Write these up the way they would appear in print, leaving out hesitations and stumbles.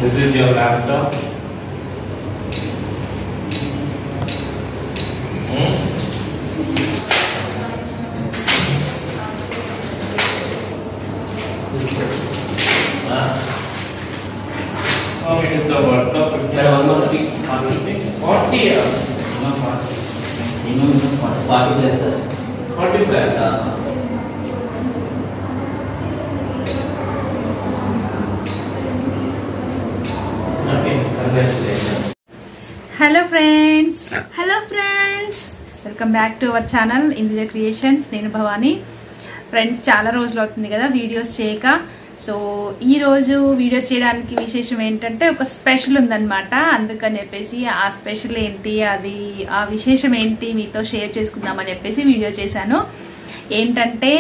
This is your laptop. How much is the worth of 40? 40 years. 40 plus, sir. 40 plus. Okay, congratulations. Hello friends, welcome back to our channel India creations. నేను Bhavani. Friends, చాలా రోజులు అవుతుంది కదా videos చేయక. So ఈ రోజు video చేయడానికి విశేషం ఏంటంటే ఒక స్పెషల్ ఉందన్నమాట. అందుకని చెప్పేసి ఆ స్పెషల్ ఏంటి, అది ఆ విశేషం ఏంటి మీతో షేర్ చేసుకుందామని చెప్పేసి వీడియో చేశాను. ఏంటంటే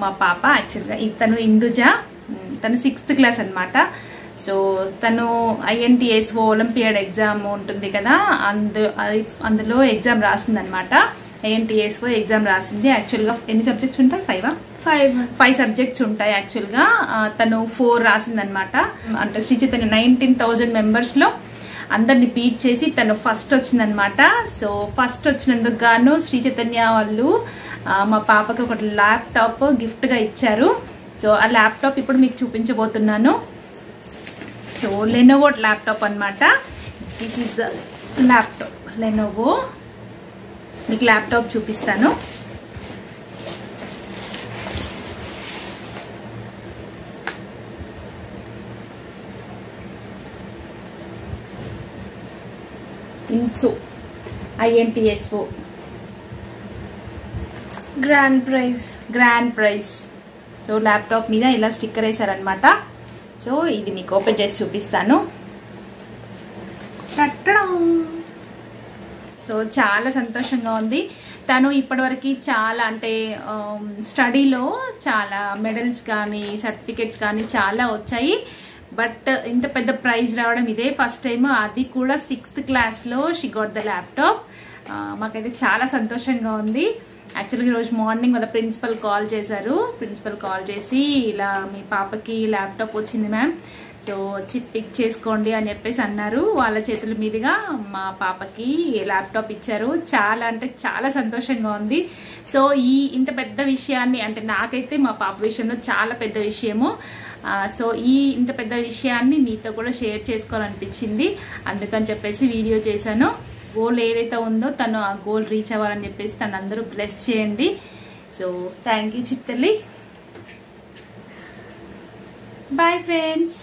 మా పాప యాక్చువల్గా తను ఇందుజ, తను 6th క్లాస్ అనమాట. సో తను INTS ఒలింపియాడ్ ఎగ్జామ్ ఉంటుంది కదా, అందులో ఎగ్జామ్ రాసింది అనమాట. INTS ఎగ్జామ్ రాసింది. యాక్చువల్గా ఎన్ని సబ్జెక్ట్స్ ఉంటాయి? 5 సబ్జెక్ట్స్ ఉంటాయి. యాక్చువల్గా తను 4 రాసింది అనమాట. అంటే శ్రీ చైతన్య 19,000 మెంబర్స్ లో అందరిని బీట్ చేసి తను ఫస్ట్ వచ్చిందనమాట. సో ఫస్ట్ వచ్చినందుకు గాను శ్రీ చైతన్య వాళ్ళు మా పాపకి ఒక ల్యాప్టాప్ గిఫ్ట్ గా ఇచ్చారు. సో ఆ ల్యాప్టాప్ ఇప్పుడు మీకు చూపించబోతున్నాను. సో లెనోవో ల్యాప్టాప్ అనమాట. This is the laptop Lenovo. మీకు ల్యాప్టాప్ చూపిస్తాను. ఇన్సో INTSO grand praise. So laptop మీద ఇలా స్టిక్కర్ వేసారనమాట. సో ఇది మీకు ఓపెన్ చేసి చూపిస్తాను. సో చాలా సంతోషంగా ఉంది. తను ఇప్పటివరకు చాలా అంటే స్టడీలో చాలా మెడల్స్ కానీ సర్టిఫికెట్స్ కానీ చాలా వచ్చాయి. బట్ ఇంత పెద్ద ప్రైజ్ రావడం ఇదే ఫస్ట్ టైం. అది కూడా 6th క్లాస్లో షీ గాట్ ద ల్యాప్టాప్. మాకైతే చాలా సంతోషంగా ఉంది. యాక్చువల్గా ఈరోజు మార్నింగ్ వాళ్ళ ప్రిన్సిపల్ కాల్ చేశారు. ప్రిన్సిపల్ కాల్ చేసి ఇలా మీ పాపకి ల్యాప్టాప్ వచ్చింది మ్యామ్, సో వచ్చి పిక్ చేసుకోండి అని చెప్పేసి అన్నారు. వాళ్ళ చేతుల మీదుగా మా పాపకి ల్యాప్టాప్ ఇచ్చారు. చాలా అంటే చాలా సంతోషంగా ఉంది. సో ఇంత పెద్ద విషయాన్ని, అంటే నాకైతే మా పాప విషయంలో చాలా పెద్ద విషయము. సో ఇంత పెద్ద విషయాన్ని మీతో కూడా షేర్ చేసుకోవాలనిపించింది. అందుకని చెప్పేసి వీడియో చేశాను. గోల్ ఏదైతే ఉందో తను ఆ గోల్ రీచ్ అవ్వాలని చెప్పేసి తను అందరూ బ్లెస్ చేయండి. సో థ్యాంక్ యూ చిత్తల్లి. Bye friends.